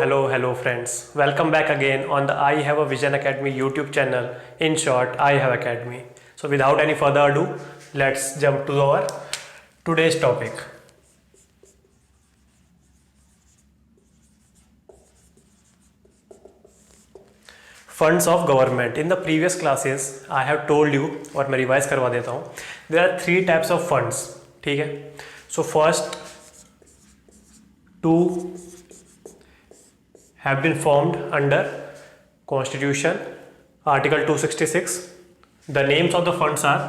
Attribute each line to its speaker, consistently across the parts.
Speaker 1: hello friends. Welcome back again on the I Have a Vision Academy YouTube channel. In short, I Have Academy. So without any further ado, let's jump to our today's topic. Funds of government. In the previous classes, I have told you और मैं revise करवा देता हूँ. There are three types of funds. ठीक है. So first, two have been formed under Constitution, Article 266. The names of the funds are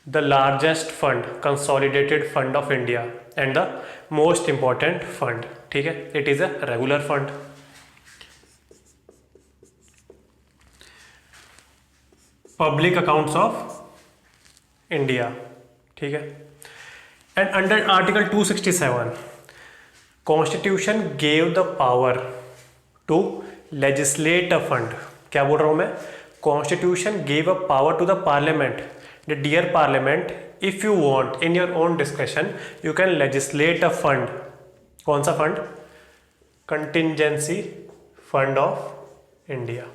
Speaker 1: the largest fund, Consolidated Fund of India, and the most important fund. ठीक है. It is a regular fund. Public accounts of India. ठीक है. And under Article 267, Constitution gave the power to legislate a fund. क्या बोल रहा हूँ मैं? Constitution gave a power to the Parliament. The dear Parliament, if you want, in your own discretion, you can legislate a fund. कौन सा fund? Contingency Fund of India.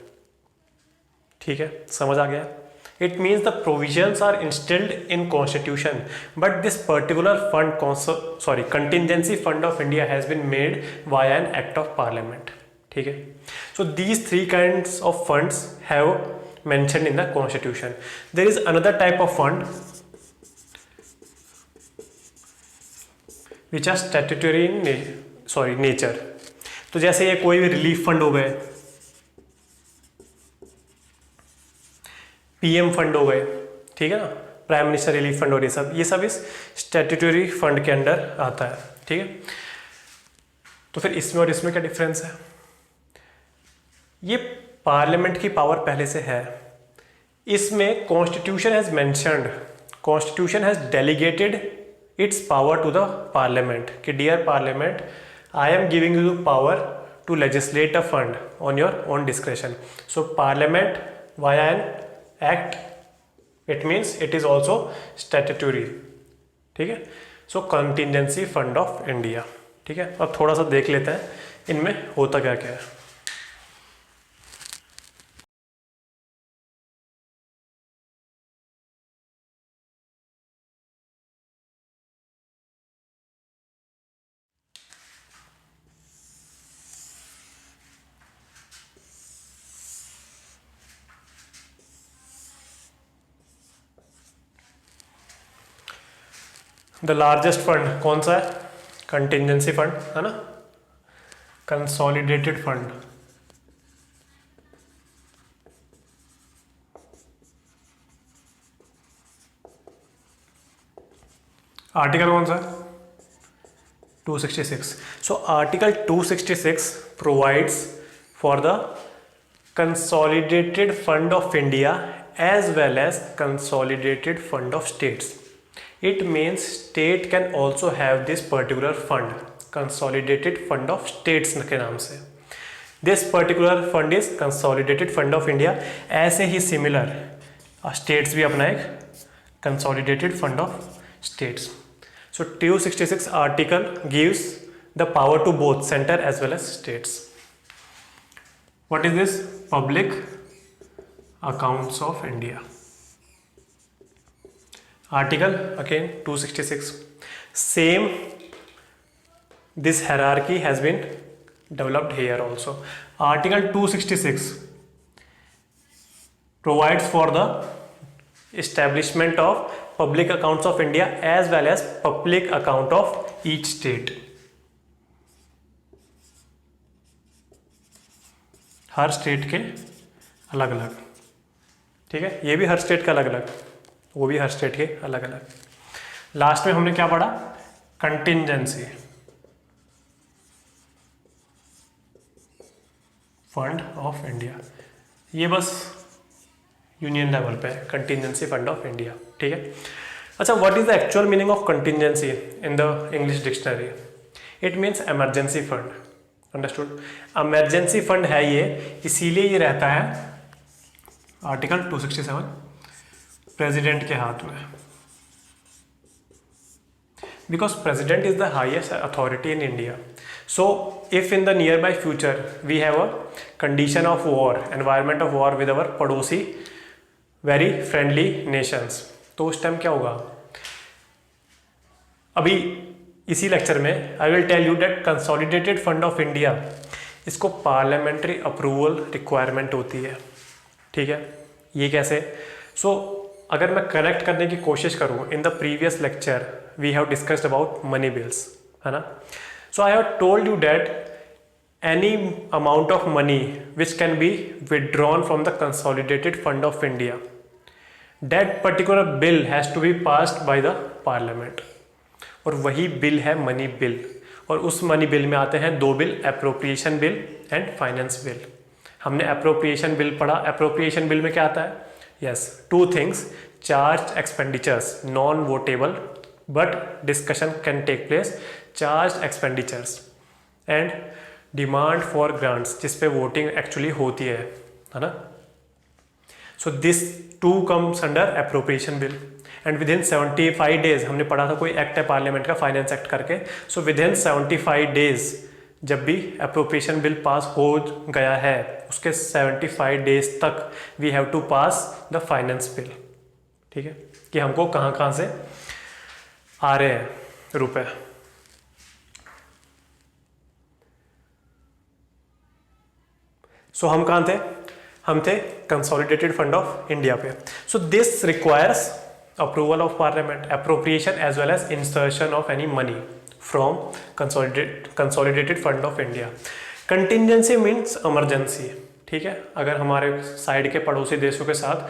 Speaker 1: ठीक है, समझ आ गया? It means the provisions are instilled in Constitution, but this particular fund, Contingency Fund of India has been made via an Act of Parliament. ठीक है. So these three kinds of funds have mentioned in the Constitution. There is another type of fund which are statutory in nature. तो जैसे ये कोई भी relief fund हो गए, PM fund हो गए, ठीक है ना, प्राइम मिनिस्टर रिलीफ फंड और ये सब इस स्टैट्यूटरी फंड के अंडर आता है. ठीक है. तो फिर इसमें और इसमें क्या डिफरेंस है? ये पार्लियामेंट की पावर पहले से है. इसमें constitution has mentioned, constitution has delegated its power to the parliament कि dear parliament, I am giving you power to legislate a fund on your own discretion. So parliament via an act, it means it is also statutory. ठीक है. So contingency fund of India. ठीक है. अब थोड़ा सा देख लेते हैं इनमें होता क्या क्या है. द लार्जेस्ट फंड कौन सा है? कंटिजेंसी फंड है ना, कंसोलिडेटेड फंड. आर्टिकल कौन सा है? 266. So article 266 provides for the consolidated fund of India as well as consolidated fund of states. It means state can also have this particular fund, Consolidated Fund of States के नाम से. This particular fund is Consolidated Fund of India. ऐसे ही similar states भी अपना एक Consolidated Fund of States. So 266 article gives the power to both center as well as states. What is this? Public Accounts of India. Article again 266. Same, this hierarchy has been developed here also. Article 266 provides for the establishment of public accounts of India as well as public account of each state. Her state के अलग अलग. ठीक है. ये भी हर state का अलग अलग, वो भी हर स्टेट के अलग अलग. लास्ट में हमने क्या पढ़ा? Contingency fund of India. ये बस यूनियन लेवल पे है, कंटिजेंसी फंड ऑफ इंडिया. ठीक है. अच्छा, what is the actual meaning of contingency in the English dictionary? It means emergency fund. Understood? Emergency fund है ये, इसीलिए ये रहता है आर्टिकल 267 प्रेसिडेंट के हाथ में. Because president is the highest authority in India. So if in the nearby future we have a condition of war, environment of war with our पड़ोसी very friendly nations, तो उस टाइम क्या होगा? अभी इसी लेक्चर में I will tell you that consolidated fund of India, इसको parliamentary approval requirement होती है, ठीक है? ये कैसे? सो अगर मैं करेक्ट करने की कोशिश करूँ, in the previous lecture we have discussed about money bills, है ना? So I have told you that any amount of money which can be withdrawn from the consolidated fund of India, that particular bill has to be passed by the parliament. और वही bill है money bill, और उस money bill में आते हैं दो bill, appropriation bill and finance bill. हमने अप्रोप्रिएशन बिल पढ़ा. अप्रोप्रिएशन बिल में क्या आता है? Yes, two things, charge expenditures non votable but discussion can take place, charge expenditures and demand for grants जिस पे वोटिंग एक्चुअली होती है ना? So this two comes under appropriation bill. And within 75 days, हमने पढ़ा था कोई act है पार्लियामेंट का, फाइनेंस एक्ट करके. सो विद इन 75 डेज जब भी अप्रोप्रिएशन बिल पास हो गया है, उसके 75 डेज तक we have to pass the finance bill, ठीक है? कि हमको कहाँ कहाँ से आ रहे हैं रुपए. सो हम कहाँ थे? हम थे कंसोलिडेटेड फंड ऑफ इंडिया पे. So this requires approval of parliament, appropriation as well as insertion of any money from consolidated fund of India. Contingency means emergency, ठीक है? अगर हमारे साइड के पड़ोसी देशों के साथ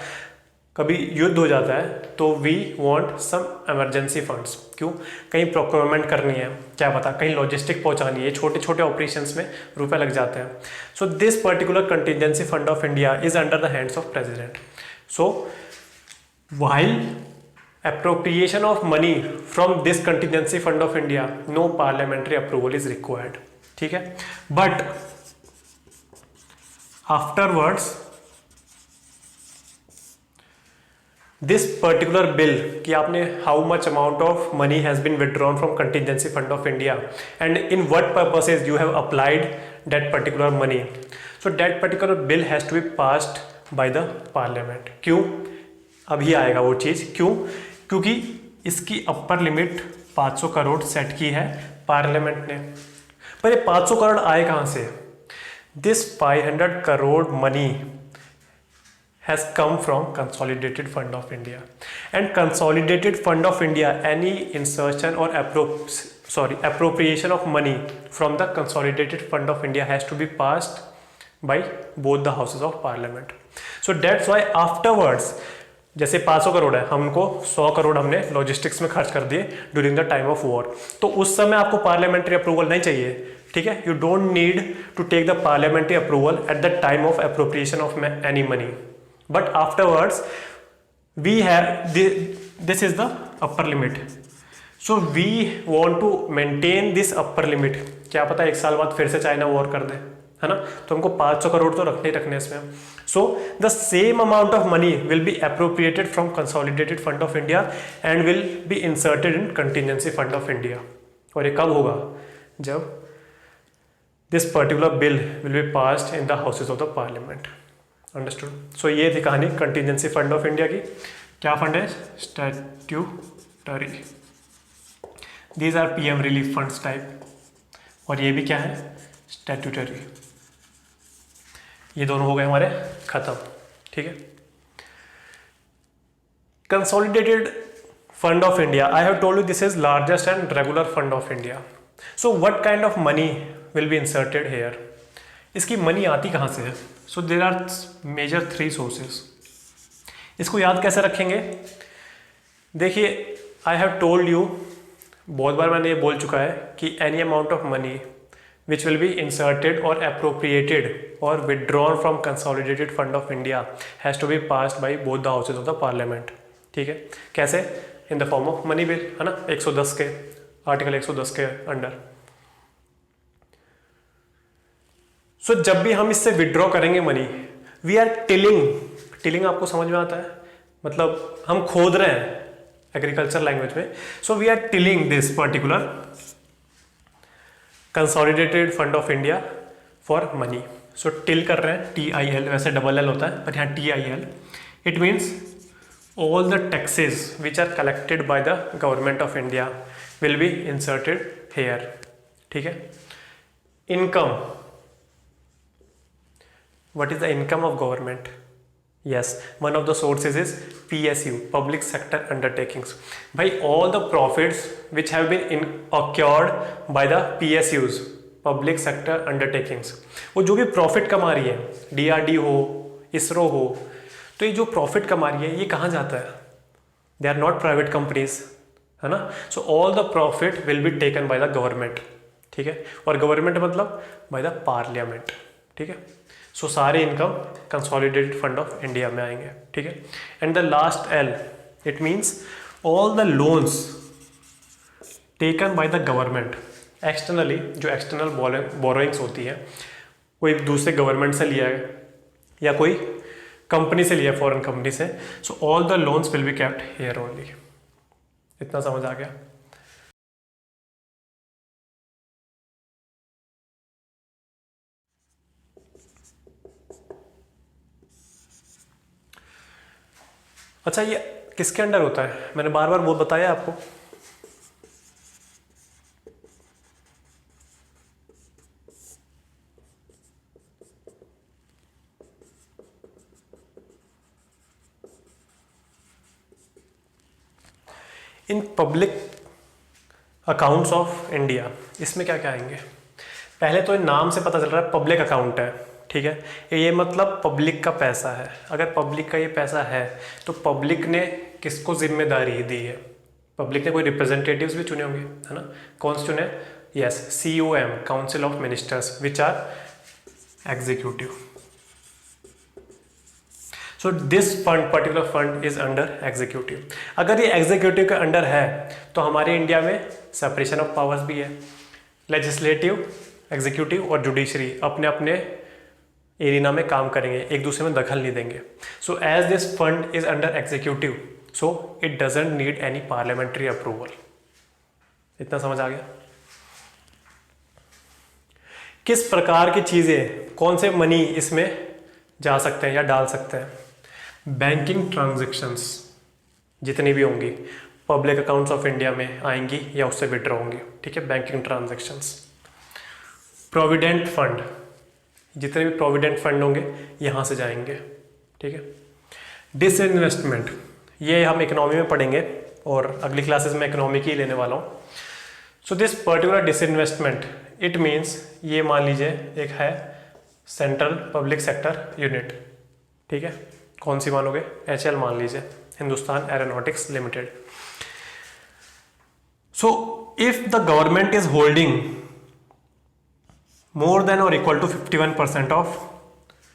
Speaker 1: कभी युद्ध हो जाता है तो we want some emergency funds. क्यों? कहीं प्रोक्योरमेंट करनी है, क्या पता कहीं लॉजिस्टिक पहुंचानी है, छोटे छोटे ऑपरेशंस में रुपए लग जाते हैं. So this particular contingency fund of India is under the hands of president. So while appropriation of money from this contingency fund of India, no parliamentary approval is required, ठीक है? But afterwards this particular bill कि आपने how much amount of money has been withdrawn from contingency fund of India and in what purposes you have applied that particular money, so that particular bill has to be passed by the parliament. क्यों? अभी आएगा वो चीज़. क्यों? क्योंकि इसकी upper limit 500 crore set की है parliament ने. पर ये 500 करोड़ आए कहाँ से? This 500 crore money has come from consolidated fund of India. And consolidated fund of India, any insertion और appropriation of money from the consolidated fund of India has to be passed by both the houses of parliament. So that's why afterwards, जैसे 500 करोड़ है, हमको 100 करोड़ हमने logistics में खर्च कर दिए during the time of war, तो उस समय आपको पार्लियामेंट्री अप्रूवल नहीं चाहिए, ठीक है? You don't need to take the parliamentary approval at the time of appropriation of any money, but afterwards we have this is the upper limit. So we want to maintain this upper limit. क्या पता एक साल बाद फिर से China war कर दे, है ना? तो हमको 500 करोड़ तो रखने ही रखने इसमें. So the same amount of money will be appropriated from consolidated fund of India and will be inserted in contingency fund of India. और ये कब होगा? जब this particular bill will be passed in the houses of the parliament. Understood? So ये थी कहानी contingency fund of India की. क्या फंड है? Statutory. These are PM relief funds type. और ये भी क्या है? Statutory. ये दोनों हो गए हमारे खत्म, ठीक है? Consolidated fund of India, I have told you this is largest and regular fund of India. So what kind of money will be inserted here? इसकी मनी आती कहाँ से है? So there are major 3 sources. इसको याद कैसे रखेंगे? देखिए, आई हैव टोल्ड यू, बहुत बार मैंने ये बोल चुका है कि any amount of money which will be inserted or appropriated or withdrawn from consolidated fund of India has to be passed by both the houses of the parliament, ठीक है? कैसे? in the form of money bill, है ना? 110 के article 110 के under. सो जब भी हम इससे विड्रॉ करेंगे money, we are tilling. Tilling आपको समझ में आता है? मतलब हम खोद रहे हैं एग्रीकल्चर लैंग्वेज में. So we are tilling this particular consolidated fund of India for money. So till कर रहे हैं, TIL, वैसे डबल L होता है पर यहाँ TIL. It means all the taxes which are collected by the government of India will be inserted here. ठीक है. Income. What is the income of government? Yes, one of the sources is PSU, public sector undertakings. भाई all the profits which have been occurred by the PSUs, public sector undertakings, वो जो भी profit कमा रही है, DRD हो, ISRO हो, तो ये जो प्रॉफिट कमा रही है ये कहाँ जाता है? They are not private companies, है ना. So all the profit will be taken by the government. ठीक है. और गवर्नमेंट मतलब बाय द पार्लियामेंट. ठीक है. सो सारे income consolidated fund of India में आएंगे. ठीक है. And the last L, it means all the loans taken by the government externally. जो एक्सटर्नल बोरोइंग्स होती है, कोई दूसरे गवर्नमेंट से लिया है या कोई कंपनी से लिया, फॉरेन कंपनी से. सो all the loans will be kept here only. इतना समझ आ गया? अच्छा, ये किसके अंडर होता है? मैंने बार बार वो बताया आपको. In public accounts of India, इसमें क्या क्या आएंगे? पहले तो इन नाम से पता चल रहा है पब्लिक अकाउंट है. ठीक है. ये मतलब पब्लिक का पैसा है. अगर पब्लिक का ये पैसा है तो पब्लिक ने किसको जिम्मेदारी दी है? पब्लिक ने कोई रिप्रेजेंटेटिव्स भी चुने होंगे, है ना. कौन से चुने? Yes, COM, council of ministers, which are executive. So this fund, particular fund is under executive. अगर ये एग्जीक्यूटिव के अंडर है तो हमारे इंडिया में सेपरेशन ऑफ पावर्स भी है. लेजिस्लेटिव, एग्जीक्यूटिव और जुडिशरी अपने अपने एरिना में काम करेंगे, एक दूसरे में दखल नहीं देंगे. So as this fund is under executive, so it doesn't need any parliamentary approval. इतना समझ आ गया? किस प्रकार की चीजें, कौन से मनी इसमें जा सकते हैं या डाल सकते हैं? बैंकिंग ट्रांजैक्शंस जितनी भी होंगी पब्लिक अकाउंट्स ऑफ इंडिया में आएंगी या उससे विड्रॉ होंगी. ठीक है. Banking transactions. प्रोविडेंट फंड, जितने भी प्रोविडेंट फंड होंगे यहाँ से जाएंगे. ठीक है. डिसइन्वेस्टमेंट, ये हम इकोनॉमी में पढ़ेंगे और अगली क्लासेस में इकोनॉमी की लेने वाला हूँ. So this particular disinvestment, it means ये मान लीजिए एक है सेंट्रल पब्लिक सेक्टर यूनिट. ठीक है. कौन सी मानोगे? HL मान लीजिए, Hindustan aeronautics limited. So if the government is holding more than or equal to 51% of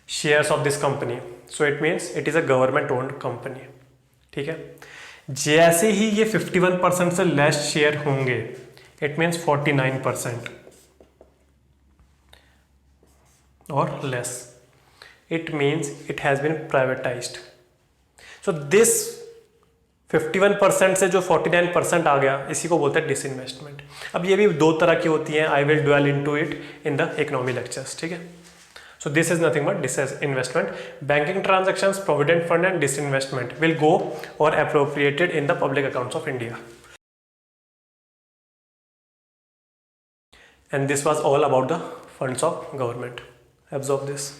Speaker 1: shares of this company, so it means it is a government owned company. ठीक है. जैसे ही ये 51% से लेस शेयर होंगे, it means 49% or less, it means it has been privatized. so this 51% से जो 49% आ गया, इसी को बोलते हैं डिसइन्वेस्टमेंट. अब ये भी दो तरह की होती हैं. I will dwell into it in the economy lectures. ठीक है. So this is nothing but disinvestment. Banking transactions, provident fund and disinvestment will go और appropriated in the public accounts of India. And this was all about the funds of government. Absorb this.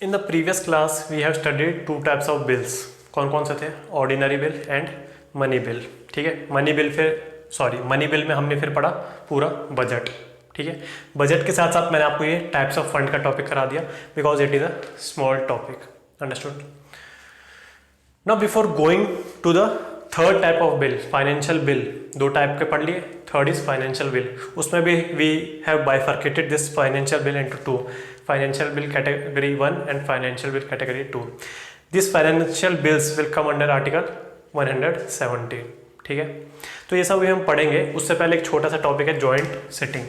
Speaker 1: In the previous class we have studied two types of bills. कौन कौन से थे? Ordinary bill and money bill. ठीक है. Money bill में हमने फिर पढ़ा पूरा बजट. ठीक है. बजट के साथ साथ मैंने आपको ये टाइप्स ऑफ फंड का टॉपिक करा दिया because it is a small topic. Understood? Now before going to the third type of bill, financial bill, दो टाइप के पढ़ लिए. Third is financial bill. उसमें भी we have bifurcated this financial bill into two. Financial bill category 1 and financial bill category 2. This financial bills will come under article 117. ठीक है, तो ये सब भी हम पढ़ेंगे. उससे पहले एक छोटा सा टॉपिक है जॉइंट सिटिंग.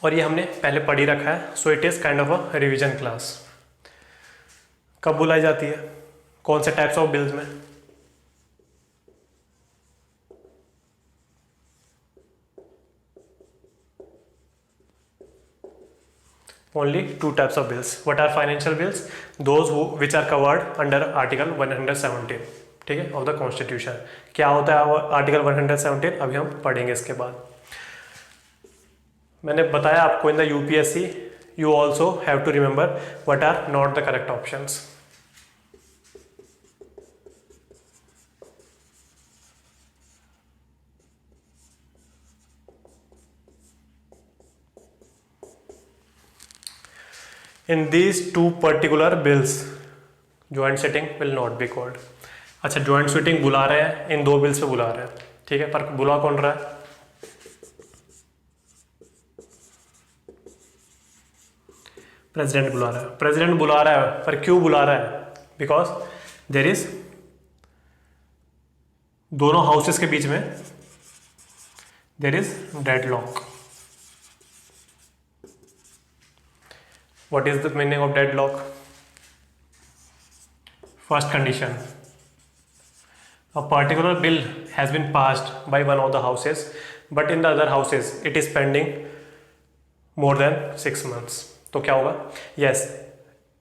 Speaker 1: और ये हमने पहले पढ़ ही रखा है, सो it is kind of a revision class. कब बुलाई जाती है, कौन से टाइप्स ऑफ बिल्स में? Only two types of bills. What are financial bills? Those which are covered under Article 117, ठीक है, of the Constitution. क्या होता है Article 117? अभी हम पढ़ेंगे इसके बाद. मैंने बताया आपको in the UPSC you also have to remember what are not the correct options. In these two particular bills, joint sitting will not be called. अच्छा, joint sitting बुला रहे हैं, इन दो बिल्स पे बुला रहे हैं, ठीक है, पर बुला कौन रहा है? प्रेसिडेंट बुला रहा है. प्रेसिडेंट बुला रहा है, पर क्यों बुला रहा है? बिकॉज देर इज दोनों हाउसेस के बीच में there is deadlock. What is the meaning of deadlock? First condition, a particular bill has been passed by one of the houses, but in the other houses it is pending more than 6 months. तो क्या होगा? Yes,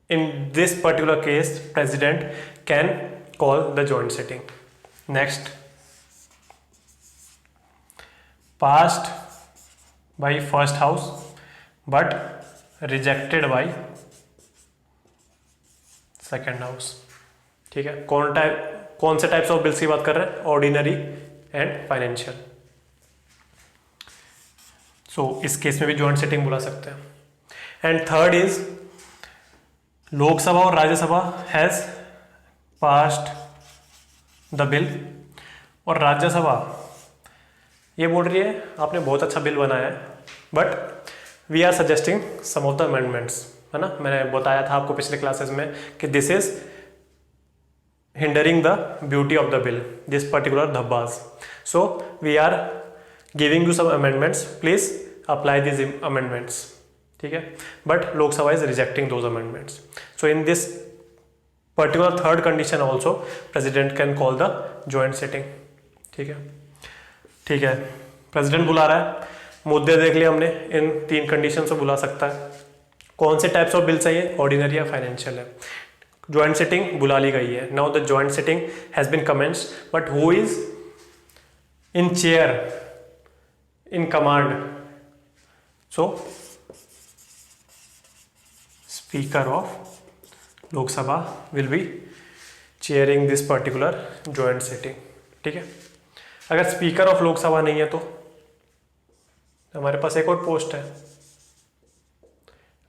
Speaker 1: in this particular case, president can call the joint sitting. Next, passed by first house, but rejected by second house. ठीक है, कौन से types of bills की बात कर रहे हैं? Ordinary and financial. सो इस केस में भी जॉइंट सिटिंग बुला सकते हैं. एंड थर्ड इज लोकसभा और Rajya Sabha has passed the bill, और राज्यसभा ये बोल रही है आपने बहुत अच्छा बिल बनाया है, but we are suggesting some of the amendments, है ना. मैंने बताया था आपको पिछले क्लासेस में कि this is hindering the beauty of the bill, this particular धब्बाज. So we are giving you some amendments, please apply this amendments. ठीक है, but Lok Sabha is rejecting those amendments. So in this particular third condition also president can call the joint sitting. ठीक है, ठीक है, president बुला रहा है, मुद्दे देख लिए हमने, इन 3 कंडीशन से बुला सकता है. कौन से टाइप्स ऑफ बिल चाहिए? ऑर्डिनरी या फाइनेंशियल है. ज्वाइंट सिटिंग बुला ली गई है. Now the joint sitting has been commenced, but who is in chair, in command? So speaker of Lok Sabha will be chairing this particular joint sitting. ठीक है, अगर स्पीकर ऑफ लोकसभा नहीं है तो हमारे पास एक और पोस्ट है,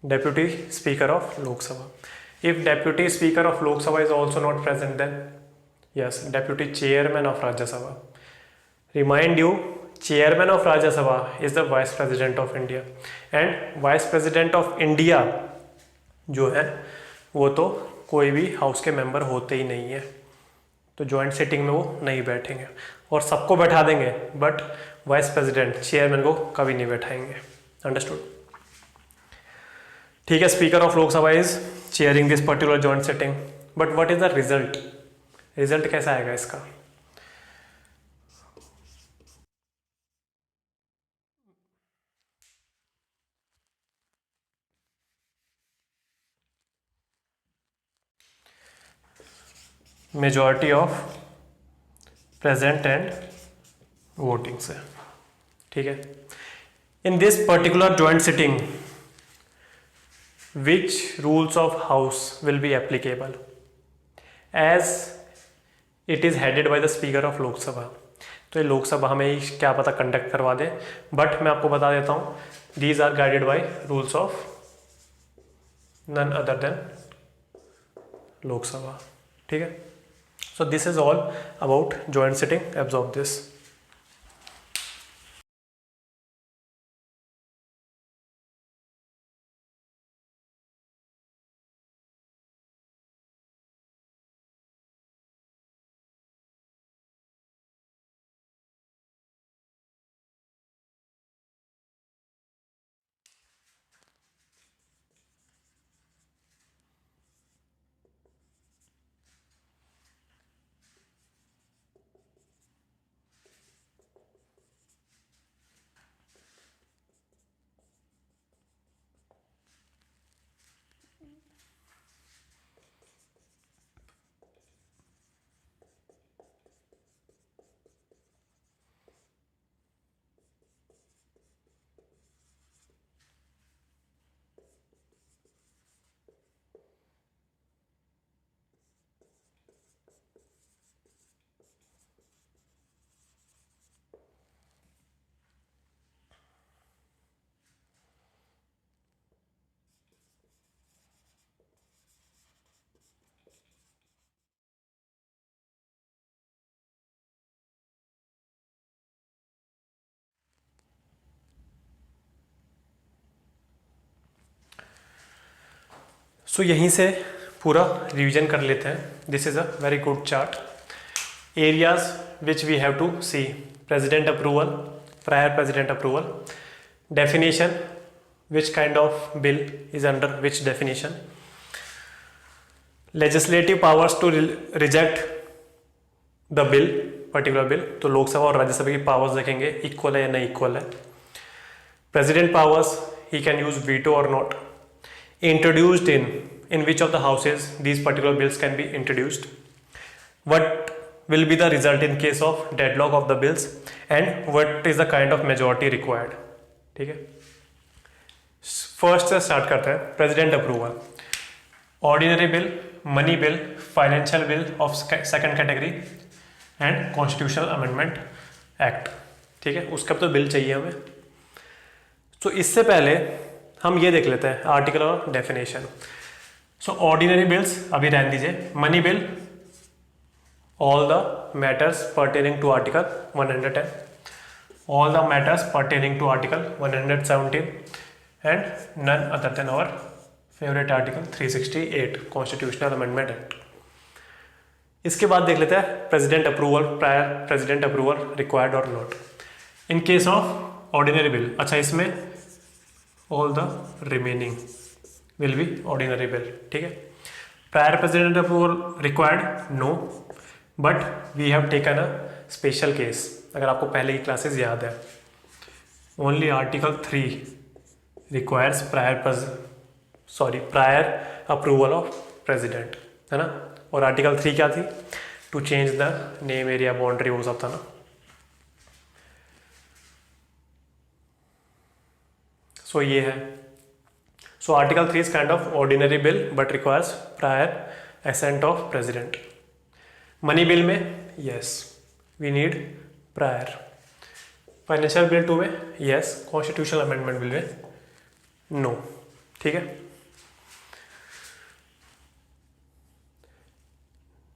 Speaker 1: deputy speaker of Lok Sabha. If deputy speaker of Lok Sabha is also not present, then yes, deputy chairman of Rajya Sabha. Remind you, chairman of Rajya Sabha is the vice president of India, and vice president of India जो है वो तो कोई भी house के member होते ही नहीं है, तो ज्वाइंट सिटिंग में वो नहीं बैठेंगे. और सबको बैठा देंगे, बट वाइस प्रेसिडेंट चेयरमैन को कभी नहीं बैठाएंगे. अंडरस्टूड? ठीक है, speaker of Lok Sabha is chairing this particular joint sitting, but what is the result? Result कैसा आएगा इसका? Majority of present and voting से. ठीक है, in this particular joint sitting which rules of house will be applicable? As it is headed by the speaker of Lok Sabha. तो ये लोकसभा हमें क्या पता कंडक्ट करवा दे, बट मैं आपको बता देता हूँ, these are guided by rules of none other than Lok Sabha, ठीक है। So this is all about joint sitting, absorb this. सो यहीं से पूरा रिवीजन कर लेते हैं। This is a very good chart. Areas which we have to see: president approval, prior president approval, definition, which kind of bill is under which definition, legislative powers to reject the bill, particular bill, तो लोकसभा और राज्यसभा की powers देखेंगे equal है या नहीं equal है, president powers, he can use veto और not, introduced in which of the houses these particular bills can be introduced, what will be the result in case of deadlock of the bills, and what is the kind of majority required, ठीक है। First से start करते हैं, president approval, ordinary bill, money bill, financial bill of second category and constitutional amendment act, ठीक है। उसका तो bill चाहिए हमें। तो इससे पहले हम ये देख लेते हैं आर्टिकल और डेफिनेशन। सो ऑर्डिनरी बिल्स अभी रहने दीजिए। Money bill, all the matters pertaining to article 110, all the matters pertaining to article 117 and none other than our favourite article 368 constitutional amendment act. इसके बाद देख लेते हैं president approval, prior president approval required और not in case of ordinary bill. अच्छा, इसमें all the remaining will be ordinary bill, ठीक है। prior president approval required, no, but we have taken a special case। अगर आपको पहले की classes याद है, only article 3 requires prior approval of president, है ना। और article 3 क्या थी? to change the name, area, boundary, वो सब था ना। सो ये है। So article 3 is kind of ordinary bill but requires prior assent of president. Money bill में yes we need prior, financial bill 2 में यस, कॉन्स्टिट्यूशनल अमेंडमेंट बिल में no, ठीक है।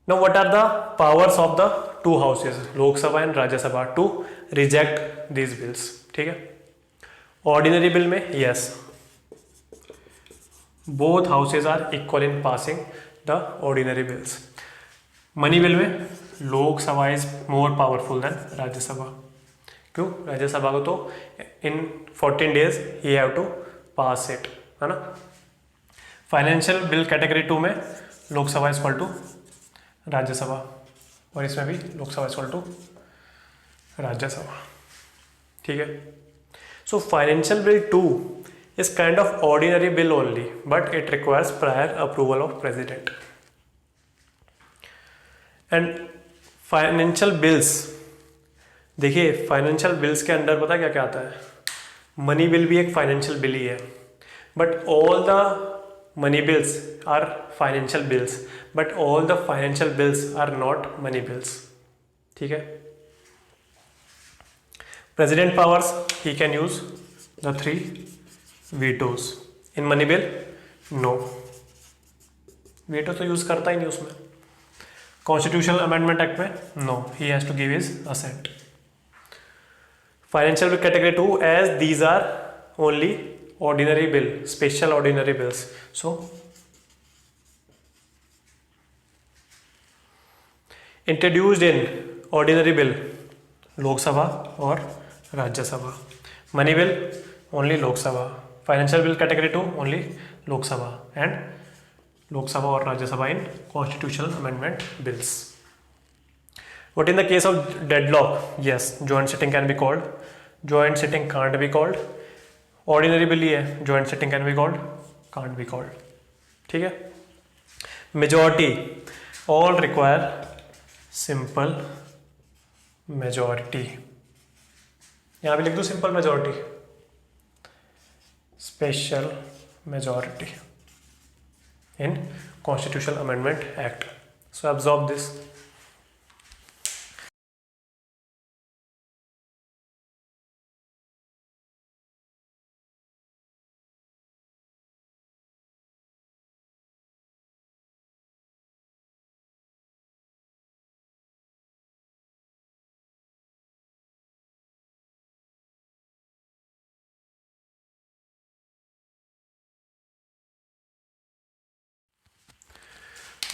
Speaker 1: Now what are the powers of the two houses, Lok Sabha and Rajya Sabha, to reject these bills, ठीक है। Ordinary bill में yes, both houses are equal in passing the ordinary bills. Money bill में Lok Sabha is more powerful than Rajya Sabha. क्यों? राज्यसभा को तो in 14 days ही have to pass it, है ना। फाइनेंशियल बिल कैटेगरी 2 में लोकसभा इक्वल टू राज्यसभा, और इसमें भी लोकसभा इक्वल टू राज्यसभा, ठीक है। So financial bill 2 is kind of ordinary bill only, but it requires prior approval of president. And financial bills, देखिए फाइनेंशियल बिल्स के अंडर पता क्या क्या आता है? मनी बिल भी एक फाइनेंशियल बिल ही है, but all the money bills are financial bills, but all the financial bills are not money bills, ठीक है। President powers, he can use the 3 vetoes. In money bill, no. Veto तो use करता ही नहीं उसमें। Constitutional amendment act में no, he has to give his assent. Financial bill category 2, as these are only ordinary bill, special ordinary bills, so introduced in ordinary bill Lok Sabha और Rajya Sabha, money bill only Lok Sabha, financial bill category 2 only Lok Sabha, and Lok Sabha और Rajya Sabha in constitutional amendment bills. What in the case of deadlock? Yes, joint sitting can be called, joint sitting can't be called, ordinary bill ही है, joint sitting can be called, can't be called. ठीक है, majority all require simple majority, यहाँ भी लिख दो simple majority, special majority in Constitutional Amendment Act. So absorb this.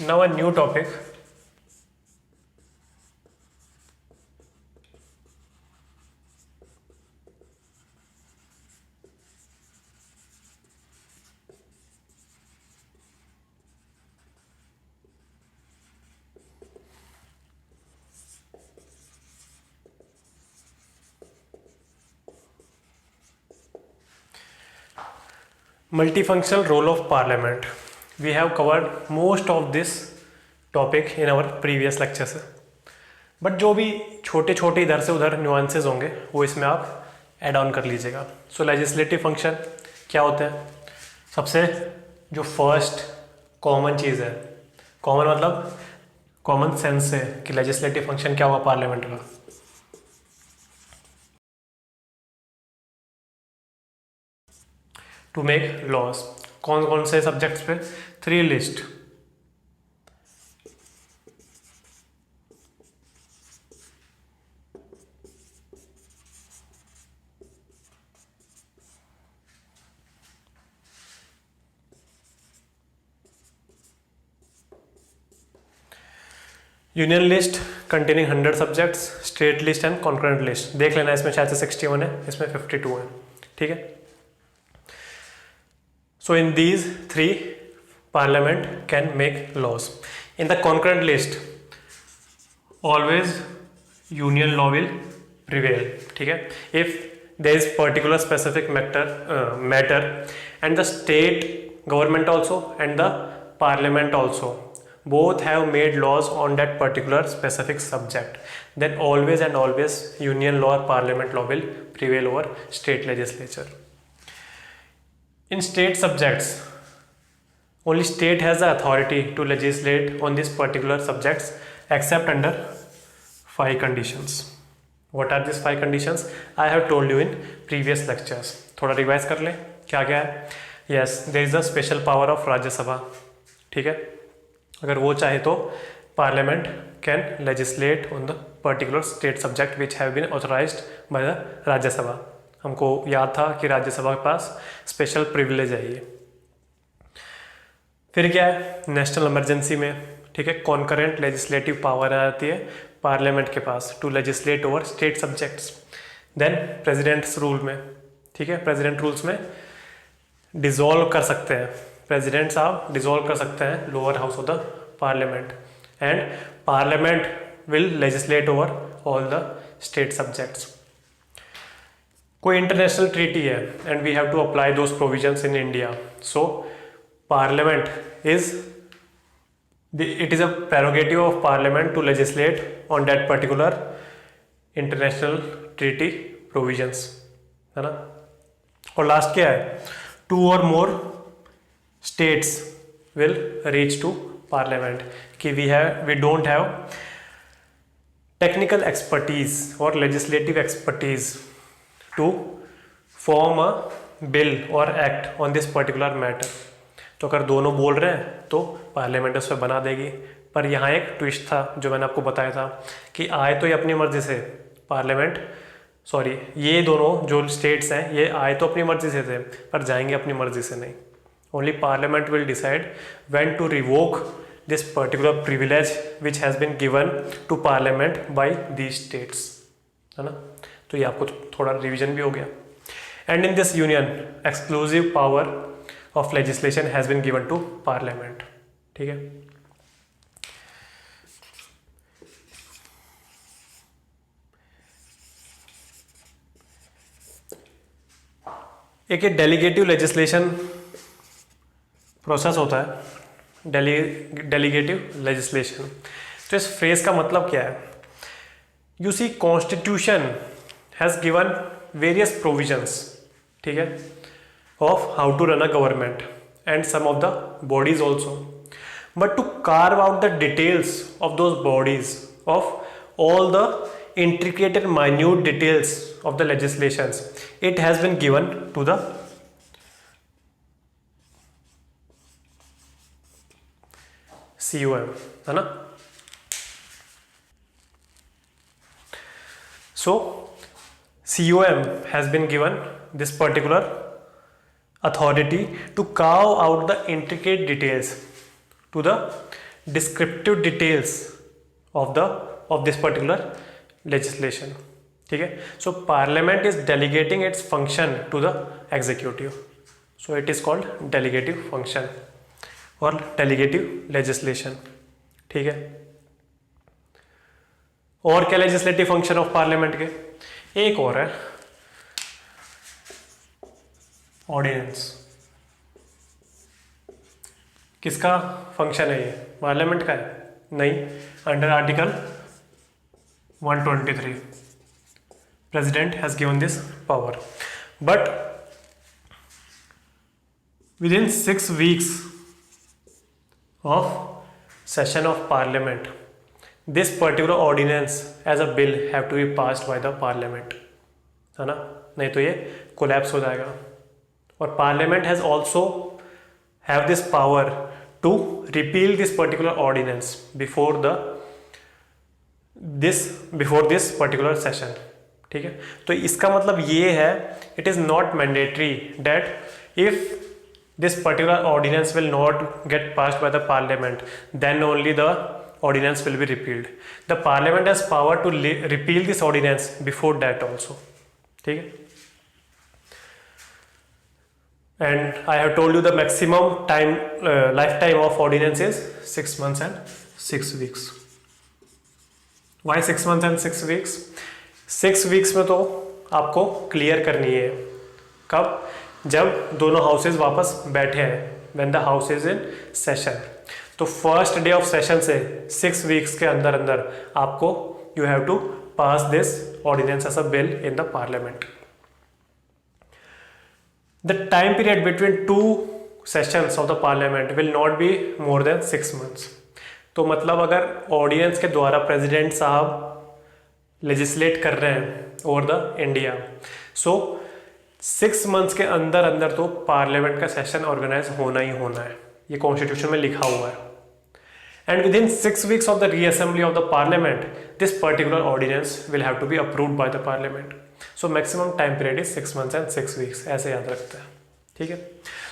Speaker 1: Now a new topic, multifunctional role of parliament. We have covered most of this topic in our previous lectures, but जो भी छोटे छोटे इधर से उधर nuances होंगे वो इसमें आप ऐड ऑन कर लीजिएगा। सो लेजिस्लेटिव फंक्शन क्या होते हैं? सबसे जो फर्स्ट कॉमन चीज़ है, कॉमन मतलब कॉमन सेंस से कि लेजिस्लेटिव फंक्शन क्या हुआ पार्लियामेंट का, टू मेक लॉज। कौन कौन से सब्जेक्ट्स पे? 3 list, union list containing 100 subjects, state list and concurrent list. देख लेना, इसमें शायद से 61 है, इसमें 52 है, ठीक है। So in these 3 parliament can make laws. In the concurrent list always union law will prevail, ठीक है। If there is particular specific matter and the state government also and the parliament also both have made laws on that particular specific subject, then always and always union law or parliament law will prevail over state legislature. In state subjects, only state has the authority to legislate on these particular subjects except under 5 conditions. What are these 5 conditions? I have told you in previous lectures. थोड़ा revise कर लें, क्या क्या है? Yes, there is a special power of राज्य सभा, ठीक है। अगर वो चाहे तो parliament can legislate on the particular state subject which have been authorised by the Rajya Sabha. हमको याद था कि राज्यसभा के पास स्पेशल प्रिविलेज है ये। फिर क्या है? नेशनल इमरजेंसी में, ठीक है, कॉन्करेंट लेजिस्लेटिव पावर आ जाती है पार्लियामेंट के पास to legislate over state subjects. Then president's rule में, ठीक है, प्रेसिडेंट रूल्स में डिसॉल्व कर सकते हैं, प्रेसिडेंट साहब डिसॉल्व कर सकते हैं lower house of the parliament, and parliament will legislate over all the state subjects. कोई इंटरनेशनल ट्रीटी है and we have to apply those provisions in India, so parliament it is a prerogative of parliament to legislate on that particular international treaty provisions, है ना। और last क्या है? 2 or more states will reach to parliament कि we don't have technical expertise or legislative expertise to form a bill or act on this particular matter, तो अगर दोनों बोल रहे हैं तो पार्लियामेंट उस पर बना देगी। पर यहाँ एक ट्विस्ट था जो मैंने आपको बताया था कि आए तो ये अपनी मर्जी से, पार्लियामेंट सॉरी ये दोनों जो स्टेट्स हैं ये आए तो अपनी मर्जी से थे पर जाएंगे अपनी मर्जी से नहीं। Only parliament will decide when to revoke this particular privilege which has been given to parliament by these states, है ना। तो ये आपको थोड़ा रिवीजन भी हो गया। And in this union exclusive power of legislation has been given to parliament, ठीक है। एक डेलीगेटिव लेजिस्लेशन प्रोसेस होता है, डेलीगेटिव लेजिस्लेशन। तो इस फ्रेज का मतलब क्या है? You see constitution has given various provisions, ठीक है, of how to run a government and some of the bodies also, but to carve out the details of those bodies, of all the intricate and minute details of the legislations, it has been given to the COM, है ना। So COM has been given this particular authority to carve out the intricate details, to the descriptive details of this particular legislation, ठीक है। So parliament is delegating its function to the executive, so it is called delegative function और delegative legislation, ठीक है। और क्या legislative function of parliament के? एक और है ऑर्डिनेंस। किसका फंक्शन है ये? पार्लियामेंट का है? नहीं, under article 123 president has given this power, but within 6 weeks of session of parliament this particular ordinance as a bill have to be passed by the parliament, है ना, नहीं तो ये कोलैप्स हो जाएगा। और parliament has also have this power to repeal this particular ordinance before this particular session, ठीक है। तो इसका मतलब ये है, it is not mandatory that if this particular ordinance will not get passed by the parliament then only the ordinance will be repealed. The parliament has power to repeal this ordinance before that also, ठीक है। And I have told you the maximum time life time of ordinance is 6 months and 6 weeks। Why 6 months and 6 weeks? 6 weeks में तो आपको clear करनी है। कब? जब दोनों हाउसेज वापस बैठे हैं, when the house is in session। तो फर्स्ट डे ऑफ सेशन से 6 weeks के अंदर अंदर आपको you have to pass this ordinance as a bill in the parliament। The time period between 2 sessions of the parliament will not be more than 6 months। तो मतलब अगर ordinance के द्वारा प्रेसिडेंट साहब लेजिस्लेट कर रहे हैं over the India, so 6 months के अंदर अंदर तो पार्लियामेंट का सेशन ऑर्गेनाइज होना ही होना है, ये कॉन्स्टिट्यूशन में लिखा हुआ है। And within 6 weeks of the reassembly of the parliament this particular ordinance will have to be approved by the parliament. So maximum time period is 6 months and 6 weeks, ऐसे याद रखते हैं, ठीक है।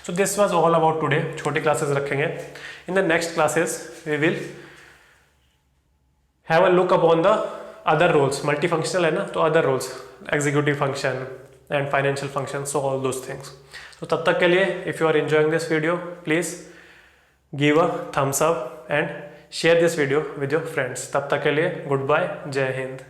Speaker 1: So this was all about today. छोटी classes रखेंगे। In the next classes we will have a look upon the other roles, multi functional है ना, तो other roles, executive function and financial function, so all those things. तो तब तक के लिए if you are enjoying this video please give a thumbs up and share this video with your friends. तब तक के लिए गुड बाय, जय हिंद।